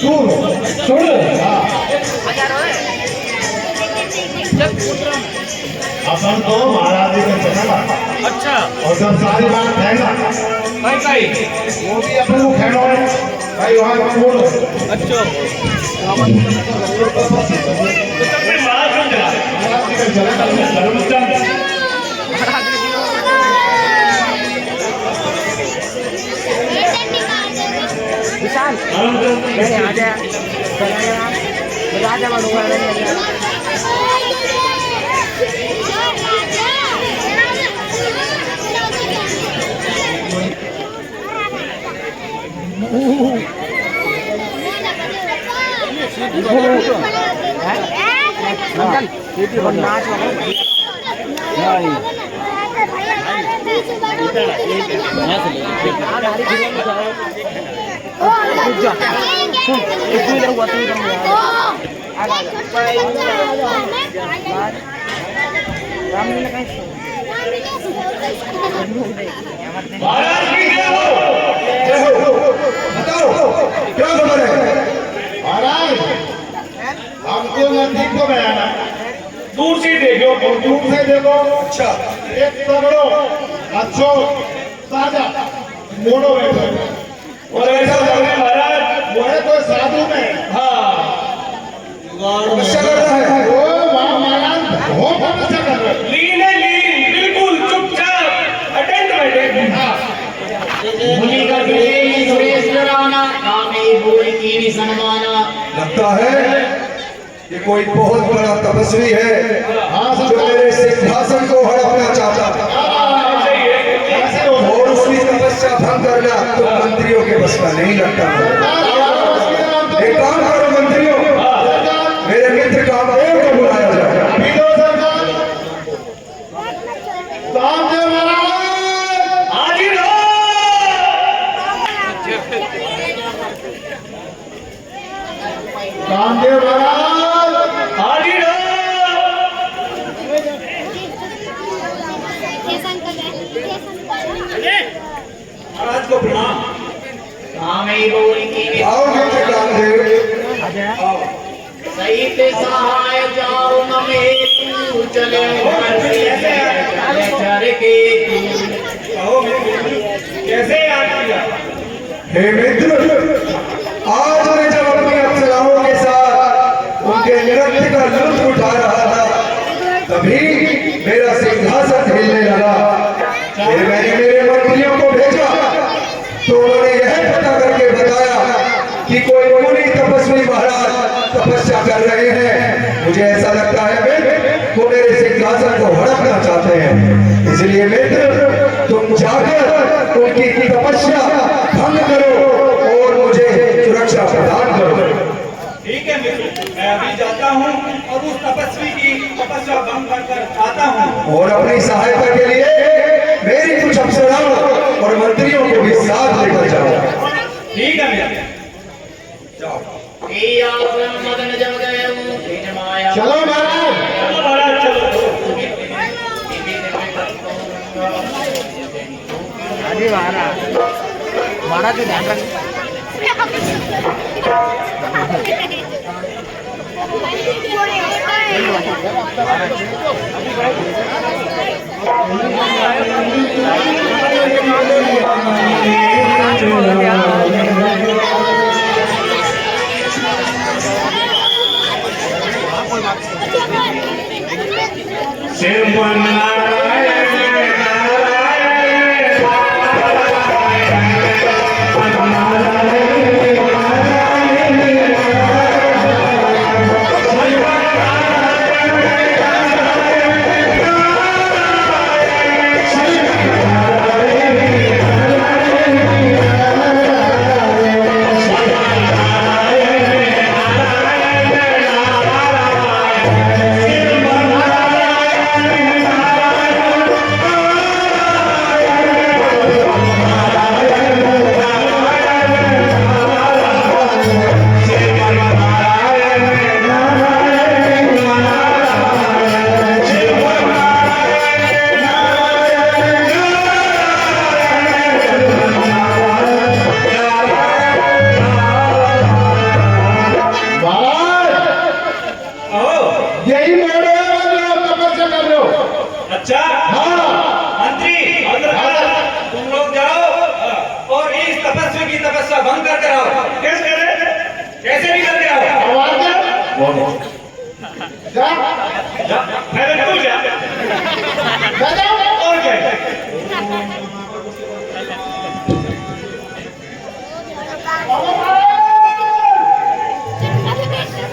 सुन अपन तो महाराज जी का चला। अच्छा और जब सारी बात है ना भाई वो भी अपन को खेलो है भाई वहाँ का बोलो। अच्छा तो तब में महाराज जी का चला धर्मचंद विशाल आ जा बता दे बनूंगा नाच क्या खबर है महाराज? हमको नजदीक को गया ना, दूर से देखो दूर से देखो। अच्छा एक तगड़ो अच्छो साजा मोड़ो बैठो और ऐसा लग रहा है महाराज वो है कोई साधु में। हाँ तपस्या कर रहा है वो वहाँ महाराज बहुत तपस्या कर रहा है। लीन है लीन बिल्कुल चुपचाप अटेंड बैठे। हाँ मुनि का विजय सुरेश राना कामे बोल की सम्माना। लगता है कि कोई बहुत बड़ा तपस्वी है जो मेरे सिंहासन को हड़पना चाहता था और उसकी तपस्या भंग करना तो मंत्रियों के बस का नहीं लगता। एक काम करो मंत्रियों, मेरे मित्र कामदेव को बुलाया जाए। कामदेव महाराज हाजिर हो। कामदेव महाराज हाजिर हो। महाराज को प्रणाम। कामे बोल की आओ मित्र कामदेव सहित सहाय जाओ नमे तू चले चर के कैसे याद किया? हे मित्र, आज मैं जब अपनी अप्सराओं के साथ उनके नृत्य का लुत्फ उठा रहा था तभी मेरा सिंहासन हिलने लगा। फिर मैंने मेरे मंत्रियों को भेजा तो उन्होंने यह पता करके बताया कि कोई मुनि तपस्वी महाराज तपस्या कर रहे हैं। मुझे ऐसा लगता है वो मेरे सिंहासन को हड़पना चाहते हैं। इसलिए मित्र तुम जाकर उनकी तपस्या भंग करो और मुझे सुरक्षा प्रदान करो। ठीक है मित्र, मैं अभी जाता हूँ और उस तपस्वी की तपस्या भंग कर आता हूँ। और अपनी सहायता के लिए मेरी कुछ अप्सराओं और मंत्रियों को भी साथ लेकर जाओ। ठीक है मित्र, जाओ। मदन जग गए माया। चलो महाराज। चलो महाराज चलो। अरे महाराज महाराज को ध्यान रख। जा पहले तू जा और क्या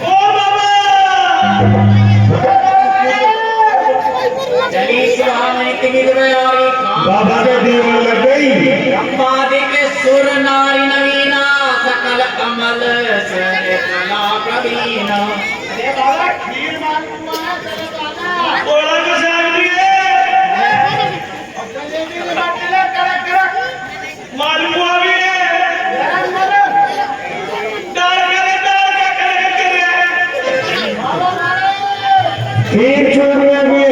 ओ बाबा चली सुहावनी तिमिर में आई बाबा के दीवान लग गई। ब्रह्मादिक सुर नारी नवीना सकल कमल सर कला प्रवीणा। अरे बाबा खीर मालूम है तेरे दादा बोला कैसे आदमी है मालूम हुआ भी है डाल का करे खीर छोड़ दिया गया।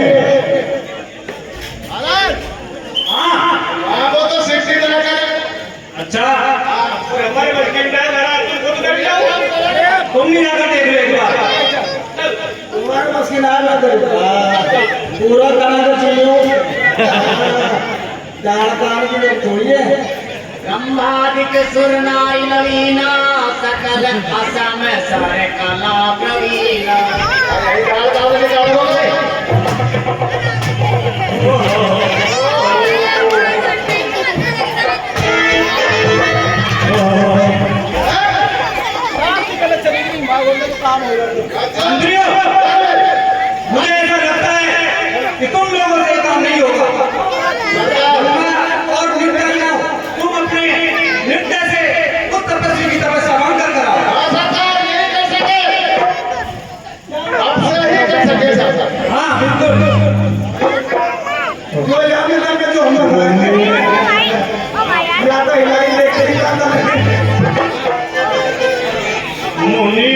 अच्छा हमारे बच्चे का लड़ा तुम खुद कर जाओ तुम नहीं आकर देख लो एक बार तुम्हारे मशीन आ ना कर पूरा करा तो चलो दाल कान की लोग छोड़िए। ब्रह्मादिक सुर नारी नवीना सकल असम सर कला प्रवीणा। मंत्रियों मुझे ऐसा लगता है कि तुम लोगों से काम नहीं होगा और निर्दयी तुम अपने नृत्य से उस तपस्वी की तपस्या भंग कर कराओ। हाँ बिल्कुल जो यहाँ में जाके जो हम लोग हिलाता हिलाई देखते ही जाता है। मुनि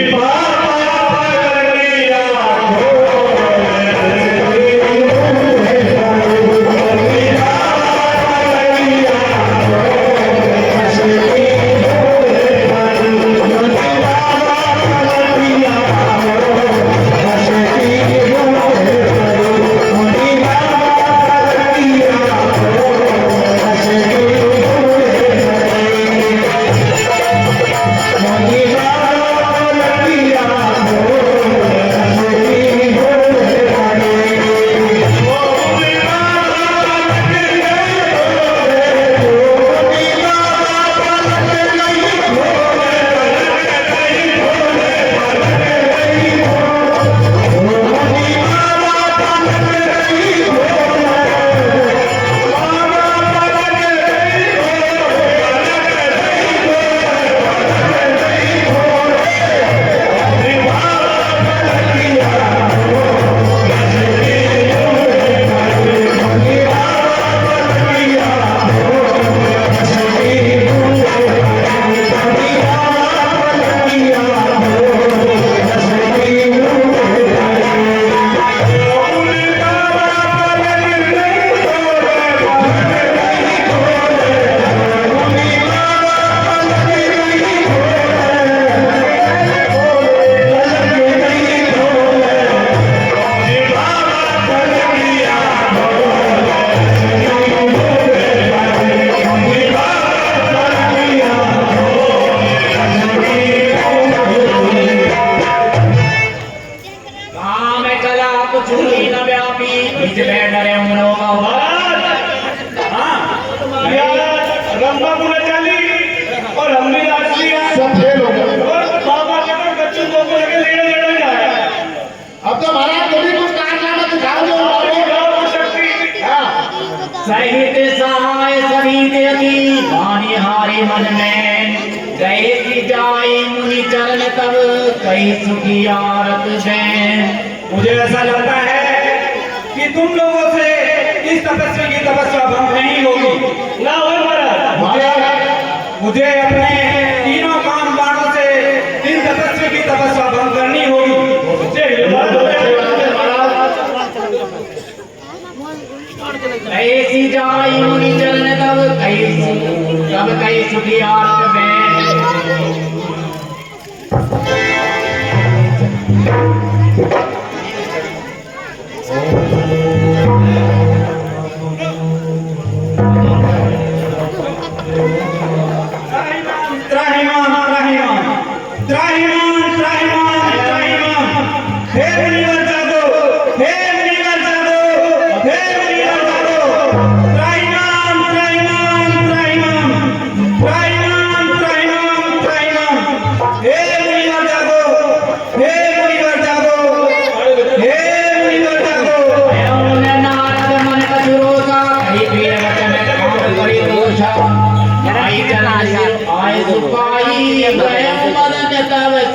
सहित सहाय सभी देती वाणी हारे मन में गए की जाए मुनि चरण तब कई सुखी आरत दें। मुझे ऐसा लगता है कि तुम लोगों से इस तपस्वी की तपस्या भंग नहीं होगी। ना हो मुझे अपने तीनों काम बाणों से इन तपस्वी की तपस्या भंग करनी होगी। ऐसी जाई मुनि चरण तब कई सुखी आरत में। त्राहिमाम त्राहिमाम त्राहिमाम त्राहिमाम त्राहिमाम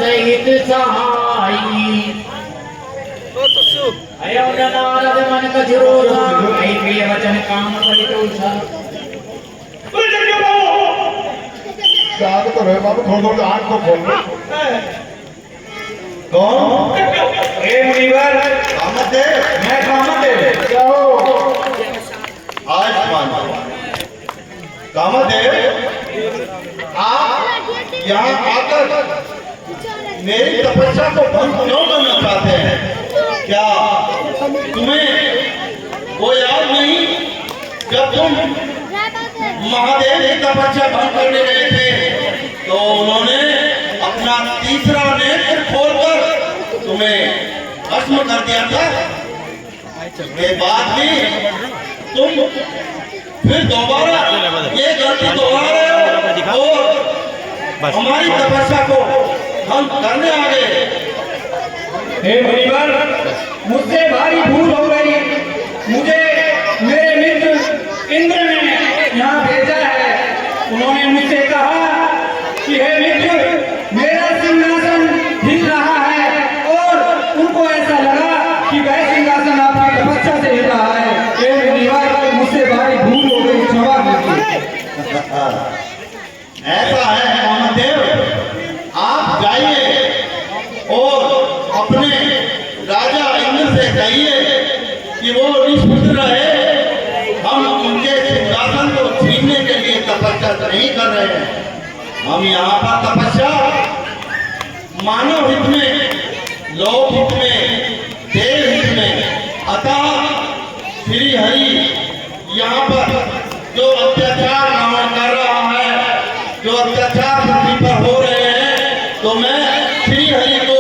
सहित सहाई अयो नारद मन कछुरोधा कई प्रिय वचन काम परितोषा क्या तो रहे बाबू, थोड़ा थोड़ा आँख को खोल लो। कौन? हे मुनिवर, कामत है? मैं कामत है। क्या हो? आज मान कामत है? आप यहाँ आकर मेरी तपस्या को भंग क्यों करना चाहते हैं? क्या तुम्हें वो याद नहीं जब तुम महादेव की तपस्या भंग करने गए थे तो उन्होंने अपना तीसरा नेत्र खोलकर तुम्हें भस्म कर दिया था। के बाद भी तुम फिर दोबारा ये गलती दोहरा रहे हो और हमारी तपस्या को भंग करने आ गए। हे मुनिवर, मुझसे भारी भूल हो गई। मुझे मेरे मित्र इंद्र ने यहाँ भेजा है। उन्होंने मुझसे कहा कि हे मित्र, मेरा सिंहासन हिल रहा है और उनको ऐसा लगा कि वह सिंहासन आपकी तपस्या से हिल रहा है। हे मुनिवर, मुझसे भारी भूल हो गई, क्षमा कीजिए। ऐसा है कामदेव, आप जाइए और अपने राजा इंद्र से कहिए कि वो निष्ठुर रहे। हम उनके सिंहासन को छीनने के लिए तपस्या नहीं कर रहे हैं। हम यहाँ पर तपस्या मानव हित में, लोक हित में, देव हित में, अतः श्री हरि यहाँ पर जो अत्याचार रावण कर रहा है, जो अत्याचार पृथ्वी पर हो रहे हैं, तो मैं श्री हरि को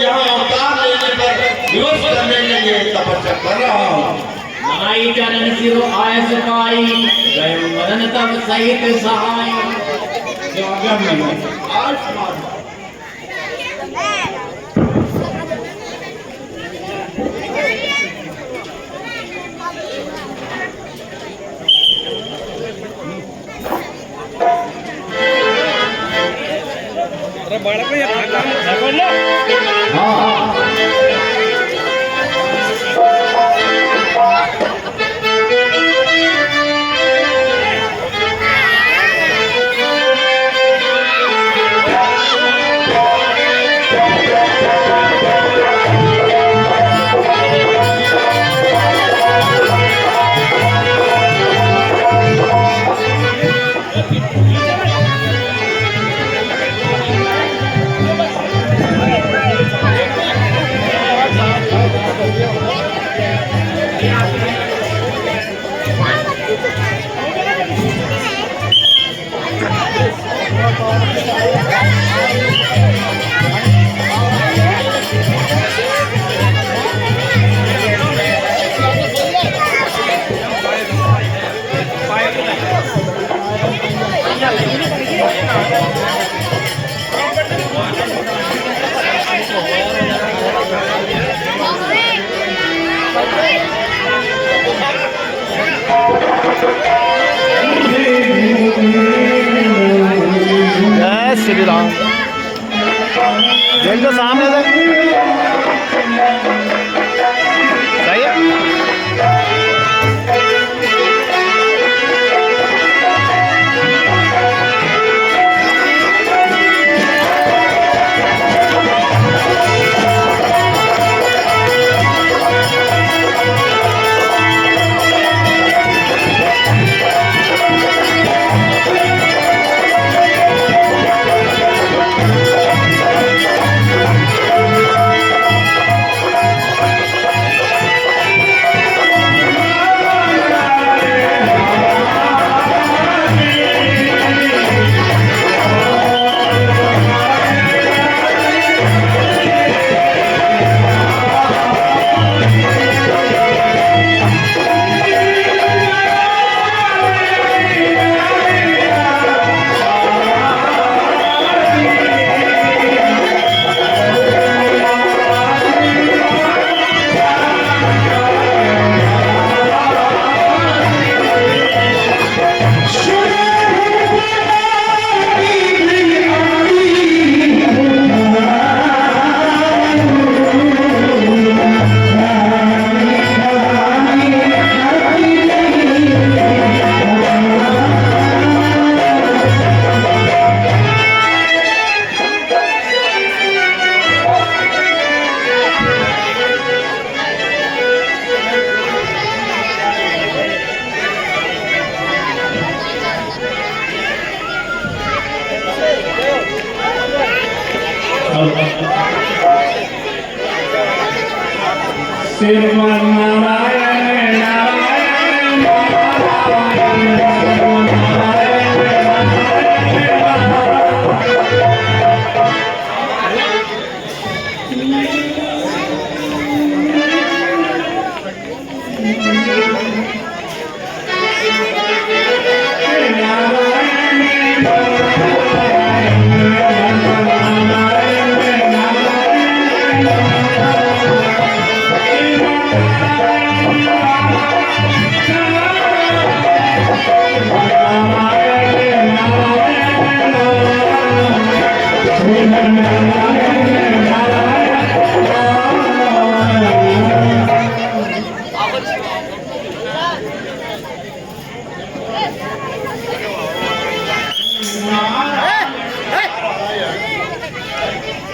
यहाँ अवतार लेने पर विवश करने के लिए तपस्या कर रहा हूँ। आई चरण सिरो आय सुखाई गए मदन तब सहित सहाय जय श्री राम। देख लो सामने से सही है। श्रीमन्नारायण नारायण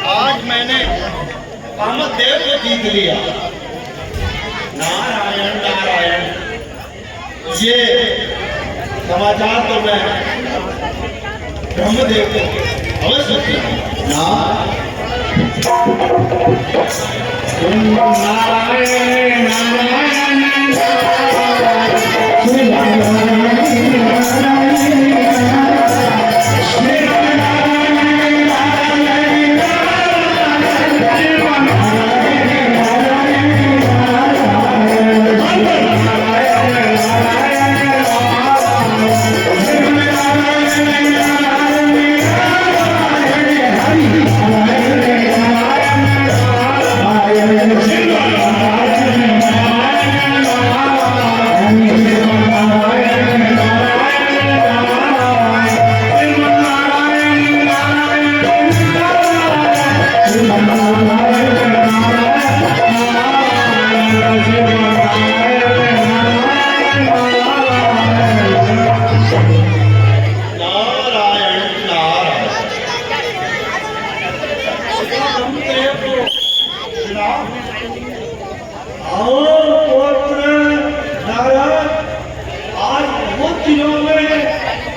आज मैंने कामदेव को जीत लिया। नारायण नारायण, ये समाचार तो मैं ब्रह्मदेव को अवश्य दिया। नारायण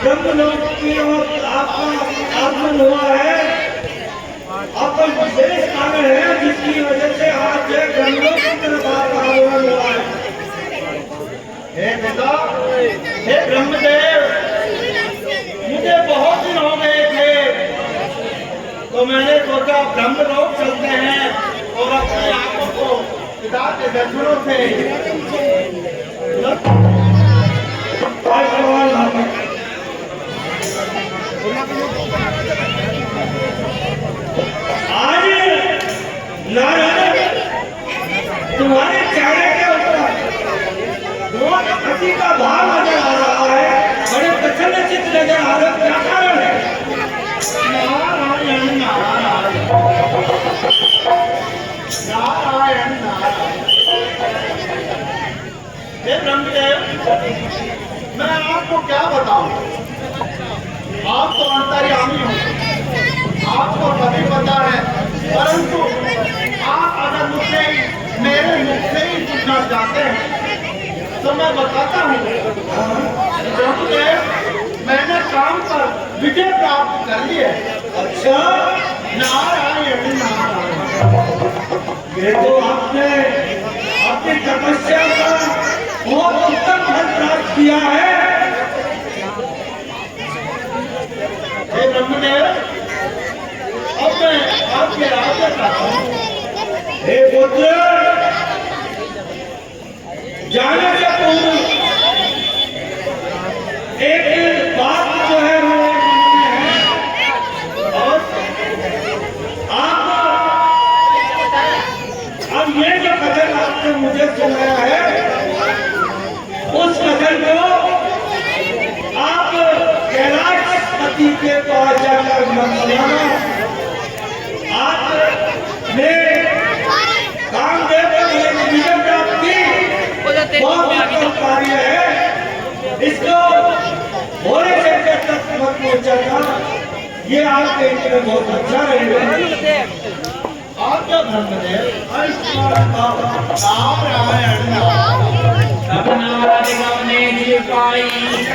ब्रह्मलोक की ओर आपका आगमन हुआ है। आप विशेष कारण है जिसकी वजह से आज ब्रह्मलोक की तरफ आपका आगमन हुआ है। हे पिता, हे ब्रह्मदेव, मुझे बहुत दिन हो गए थे तो मैंने सोचा ब्रह्मलोक चलते हैं और अपनी आंखों को पिता के दर्शनों से आज नारायण तुम्हारे चेहरे के ऊपर बहुत खुशी का भाव नजर आ रहा है, बड़े प्रसन्न चित्त नजर आ रहा है, क्या कारण है? नारायण नारायण नारायण नारायण। हे ब्रह्मदेव, मैं आपको क्या बताऊं? आप तो अंतर्यामी हो, आपको सभी पता है, परंतु आप अगर मुझसे मेरे मुख से ही पूछना चाहते हैं तो मैं बताता हूँ। ब्रह्मदेव, मैंने काम पर विजय प्राप्त कर ली है। अच्छा, नारायण नारायण। ये तो आपने अपनी तपस्या का बहुत उत्तम फल प्राप्त किया है। हे ब्रह्मदेव, अब मैं आपके राज्य का हूँ। हे पुत्र, जाने से पूर्व एक बात जो है वो और आप अब ये जो कथन आपने मुझे सुनाया है, उस कथन को आप कैलाशपति के पास जाकर मत सुनाना। आज ने कामदेव को विजय प्राप्त की, बहुत उत्तम कार्य है। इसको भोले शंकर तक मत पहुंचाना, ये आपके लिए बहुत अच्छा रहेगा। आपका ब्रह्मदेव नारायण नारायण ने जी पाई मन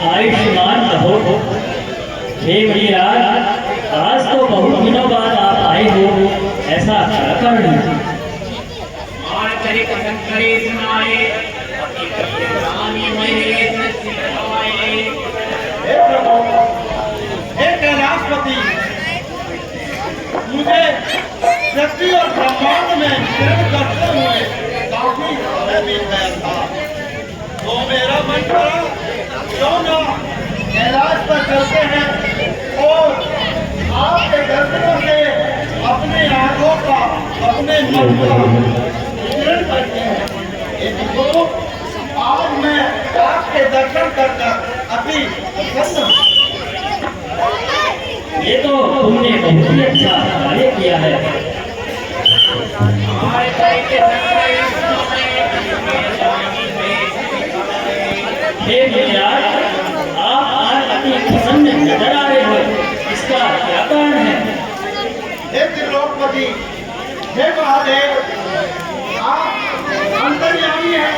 आयुष्मान रहो। हे मुनिराज, आज तो बहुत दिनों बाद आप आए हो, ऐसा क्या कारण है? और चरित संकरे सुनाए, रानी महेश सिखाए। हे प्रभु, हे कैलाशपति, मुझे पृथ्वी और ब्रह्मांड में विचरण करते हुए काफी समय बीत गया था, तो मेरा मन करा क्यों ना कैलाश पर चलते हैं और आपके दर्शनों से अपने आंखों का, अपने मन का विचरण करते हैं। ये देखो, आज मैं आपके दर्शन कर अति प्रसन्न हूँ। ये तो तुमने बहुत ही अच्छा कार्य किया है। हमारे चरित संकरे सुनाए, हे मुनिराज, आप आज अति प्रसन्न नजर आ रहे हो, इसका क्या कारण है? हे त्रिलोकपति, हे महादेव, आप अंतर्यामी हैं,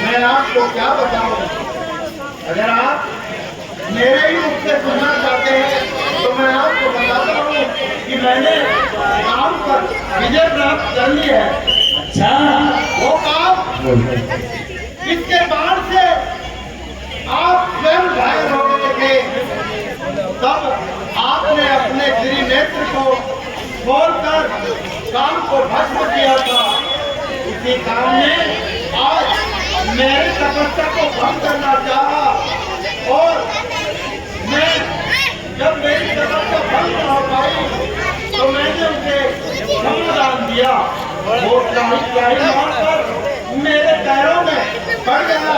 मैं आपको क्या बताऊं। अगर आप मेरे ही मुख से सुनना चाहते हैं तो मैं आपको बताता हूँ कि मैंने काम पर विजय प्राप्त कर ली है। अच्छा, वो काम इसके बाद से आप स्वयं घायल हो गए थे, तब आपने अपने त्रिनेत्र को खोलकर काम को भस्म किया था। इसी काम ने आज मेरे तपस्या को भंग करना चाहा, और मैं जब मेरी तपस्या भंग न हो पाई तो मैंने उसे क्षमादान दिया। वो शाही मारकर मेरे पैरों में पड़ गया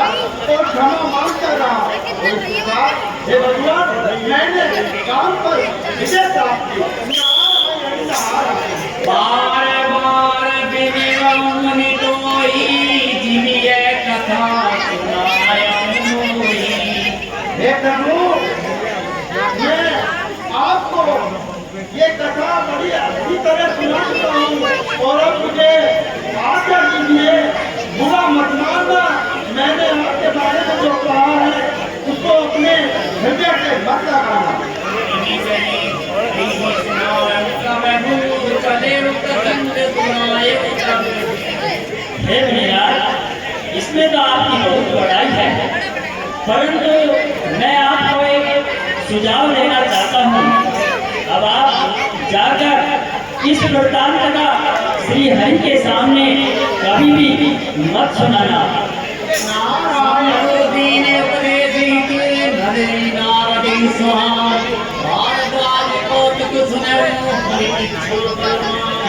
और क्षमा मांगता रहा। हे भगवान, मैंने काम पर विजय प्राप्त की। नारायण नारायण। बार बार विनिवम मुनि तोई, जिनि ये कथा सुनाया मोई। हे प्रभु, मैं आपको ये कथा बड़ी अच्छी तरह सुना चुका हूँ, और अब मुझे आज्ञा दीजिए, बुरा मत मानना। मैंने आपके बारे में जो कहा है उसको अपने हृदय से मत लगाना। हे मुनिराज, इसमें तो आपकी बहुत बड़ाई है, परंतु मैं आपको एक सुझाव देना चाहता हूँ। अब आप जाकर इस वृत्तांत का श्री हरि के सामने कभी भी मत सुनाना।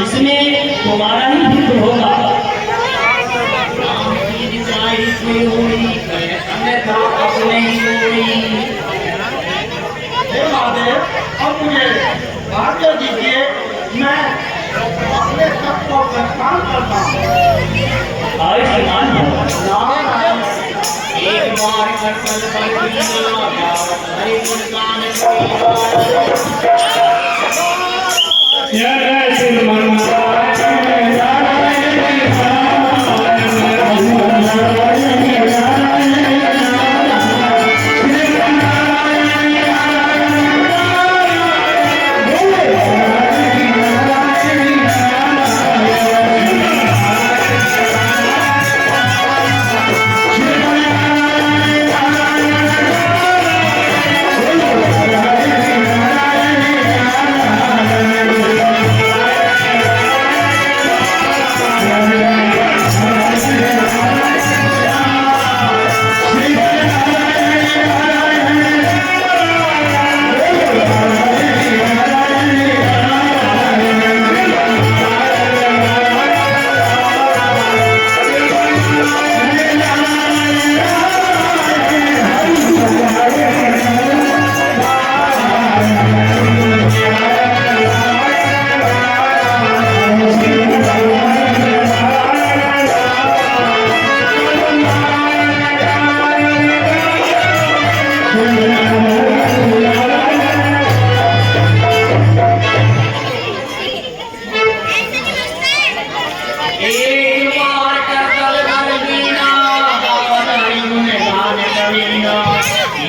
इसमें तुम्हारा ही हित होगा। हे महादेव, अब मुझे आज्ञा दीजिए, मैं अपने सब को प्रस्थान करता हूँ। आयुष्मान भव। नारायण। एक बार करतल पर कीना, हरि गुण गान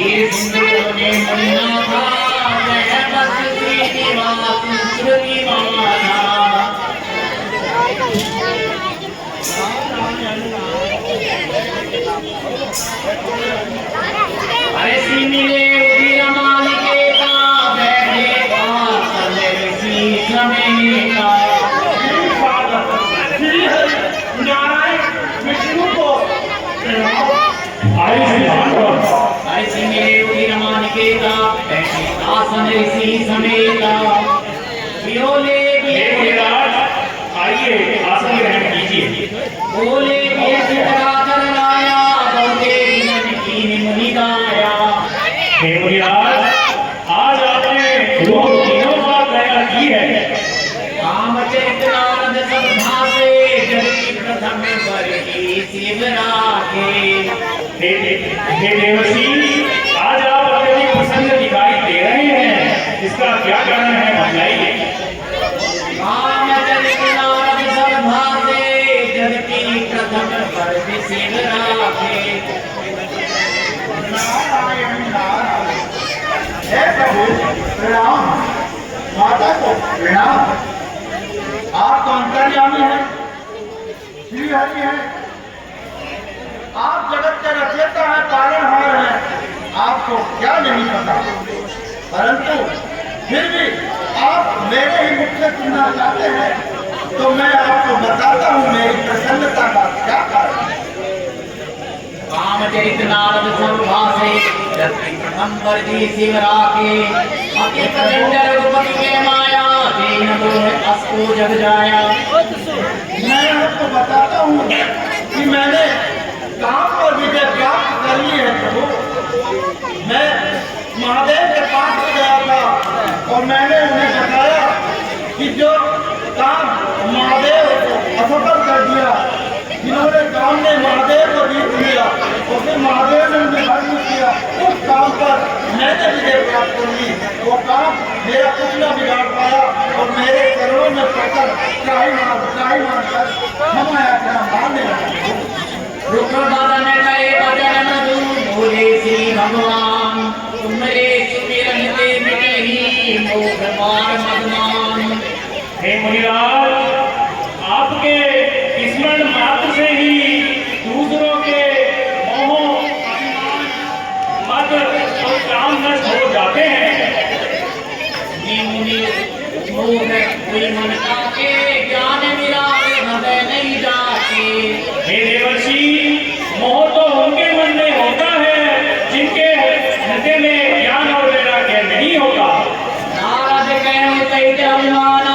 वीर सिंधु ने मुन्ना था वह बस श्रीनिवास श्रुति माना ऐसी मिले वीर मालिकेता बैठे पास ऋषि समेता नारायण विष्णु को ऐसी मिले वीर मालिकेता बैठे आसन ऋषि समेता बोले आइए आसन ग्रहण कीजिए। बोले चराचर लाया बहुते दिन की मुनि गाया हे मुनिराज, आज आपने दो तीनों बार दया की है। रामचरित नारद सब भाषे जग की प्रथम बरगी शिवरा के हे देवर्षि, आज आप अत्यधिक प्रसन्न दिखाई दे रहे हैं, इसका क्या कारण है बताइए। रामचरित नारद सब भाषे जग की प्रथम बरगी शिवरा के नारायण नारायण। हे प्रभु प्रणाम, माता को प्रणाम। आप तो अंतर्यामी हैं, श्री हरि हैं, आप जगत के रचयिता हैं, पालनहार हैं, आपको क्या नहीं पता। परंतु फिर भी आप मेरे ही मुख से सुनना चाहते हैं तो मैं आपको बताता हूँ मेरी प्रसन्नता का क्या कारण है। रामचरित नारद सब भाषे जग की प्रथम बरगी शिवरा के अति प्रचंड रघुपति के माया दीन मोह असको जग जाया मैं आपको बताता हूँ कि मैंने कहाँ पर विजय प्राप्त कर ली है प्रभु। मैं महादेव के पास में गया था और मैंने उन्हें बताया कि जो काम महादेव असफल कर दिया, जिन्होंने काम ने महादेव को जीत लिया और फिर महादेव ने उन्हें भंग किया, उस काम पर मैंने विजय प्राप्त कर ली। वो काम मेरा कुछ न बिगाड़ पाया और मेरे चरणों में पकड़ त्राही मानकर हम आया मानने लगा। रुक्र बदन करे बदन मधु बोले श्री भगवान तुमरे सुमिरन ते मिटहि मोह मार मदमान। हे मुनिराज, आपके स्मरण मात्र से ही दूसरों के मोह मत और काम नष्ट हो जाते हैं। ये मुनि मोह कोई मन के ज्ञान मिला हृदय नहीं जाते। हे देवर्षि, मोह तो उनके मन में होता है जिनके हृदय में ज्ञान और वैराग्य नहीं होता। नारद कहने तैत अभिमान